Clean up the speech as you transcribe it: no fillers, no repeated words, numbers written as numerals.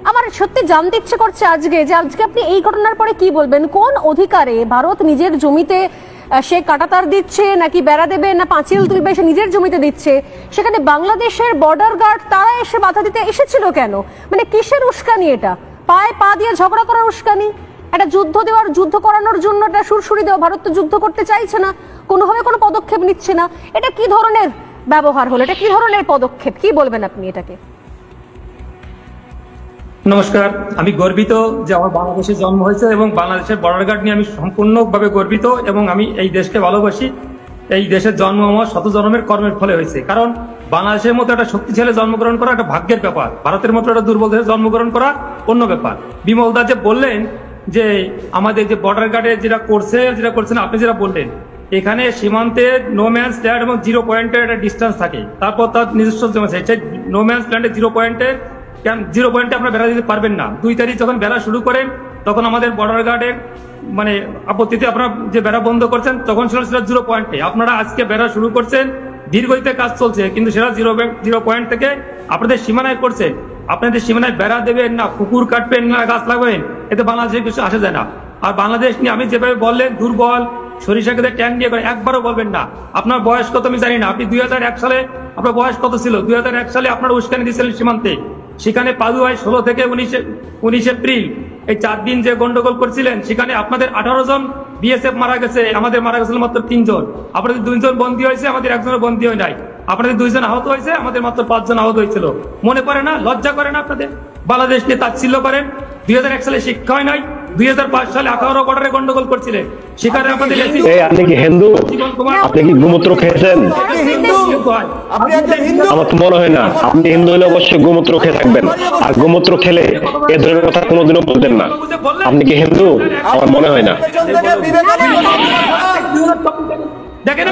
আমার সত্যি জানতে ইচ্ছে করছে আজকে আপনি এই ঘটনার পরে কি বলবেন? কোন অধিকারে ভারত নিজের জমিতে সে কাঁটাতার দিচ্ছে, নাকি বেড়া দেবে, না পাঁচিল তুলবে, সে নিজের জমিতে দিচ্ছে, সেখানে বাংলাদেশের বর্ডার গার্ড তারা এসে বাধা দিতে এসেছিল কেন? মানে কিসের উস্কানি এটা? পায়ে পা দিয়ে ঝগড়া করার উস্কানি? একটা যুদ্ধ করানোর জন্য একটা সুরসুরি দেওয়া? ভারত তো যুদ্ধ করতে চাইছে না, কোনোভাবে কোনো পদক্ষেপ নিচ্ছে না। এটা কি ধরনের ব্যবহার হলো? এটা কি ধরনের পদক্ষেপ? কি বলবেন আপনি এটাকে? নমস্কার, আমি গর্বিত যে আমার বাংলাদেশে জন্ম হয়েছে এবং বাংলাদেশের বর্ডার গার্ড নিয়ে আমি সম্পূর্ণভাবে গর্বিত এবং আমি এই দেশকে ভালোবাসি। এই দেশের জন্ম আমার শত জন্মের কর্মের ফলে হয়েছে। কারণ বাংলাদেশের মতো একটা শক্তিশালী জন্মগ্রহণ করা একটা ভাগ্যের ব্যাপার, ভারতের মতো একটা দুর্বল দেশে জন্মগ্রহণ করা অন্য ব্যাপার। বিমল দা যে বললেন যে আমাদের যে বর্ডার গার্ডে যেটা করছেন আপনি যেটা বললেন, এখানে সীমান্তে নো ম্যানস ল্যান্ড এবং 0 পয়েন্টের একটা ডিস্টেন্স থাকে, তারপর তার নিজস্ব জমি আছে। সেই নো ম্যানস ল্যান্ডে 0 পয়েন্টে আপনারা বেড়া দিতে পারবেন না। 2 তারিখ যখন বেড়া শুরু করেন তখন আমাদের বর্ডার গার্ডের মানে আপত্তিতে আপনারা যে বেড়া বন্ধ করছেন তখন ছিল সেটা 0 পয়েন্টে। আপনারা আজকে বেড়া শুরু করছেন, দীর্ঘদিতে কাজ চলছে, কিন্তু সেটা 0 পয়েন্ট থেকে আপনাদের সীমানায় করছেন। আপনাদের সীমানায় বেড়া দেবেন না, পুকুর কাটবেন না, গাছ লাগাবেন, এতে বাংলাদেশে কিছু আসা যায় না। আর বাংলাদেশ নিয়ে আমি যেভাবে বললেন দুর্বল, সরিষা খেতে ট্যাঙ্ক দিয়ে করে, একবারও বলবেন না। আপনার বয়স কত আমি জানি না, আপনি 2001 সালে আপনার বয়স কত ছিল? 2001 সালে আপনারা উস্কানি দিয়েছিলেন সীমান্তে। সেখানে পাদুয়ায় 16 থেকে 19 এপ্রিল এই 4 দিন যে গন্ডগোল করছিলেন, সেখানে আপনাদের 18 জন বিএসএফ মারা গেছে, আমাদের মারা গেছিল মাত্র 3 জন। আপনাদের 2 জন বন্দী হয়েছে, আমাদের 1 জনের বন্দী হয় নাই। আপনাদের 2 জন আহত হয়েছে, আমাদের মাত্র 5 জন আহত হয়েছিল। মনে পড়ে না? লজ্জা করে না আপনাদের? বাংলাদেশ নিয়ে তাচ্ছিল্য করেন। 2001 সালে শিক্ষা হয় নাই, 2005 সালে 18 বর্ডারে গন্ডগোল করছিলেন, সেখানে আপনাদের আপনি কি হিন্দু? আপনি কি গোমূত্র খেয়েছেন? আমার তো মনে হয় না। আপনি হিন্দু হলে অবশ্যই গোমূত্র খেয়ে থাকবেন, আর গোমূত্র খেলে এ ধরনের কথা কোনোদিনও বলতেন না। আপনি কি হিন্দু? আমার মনে হয় না। দেখেন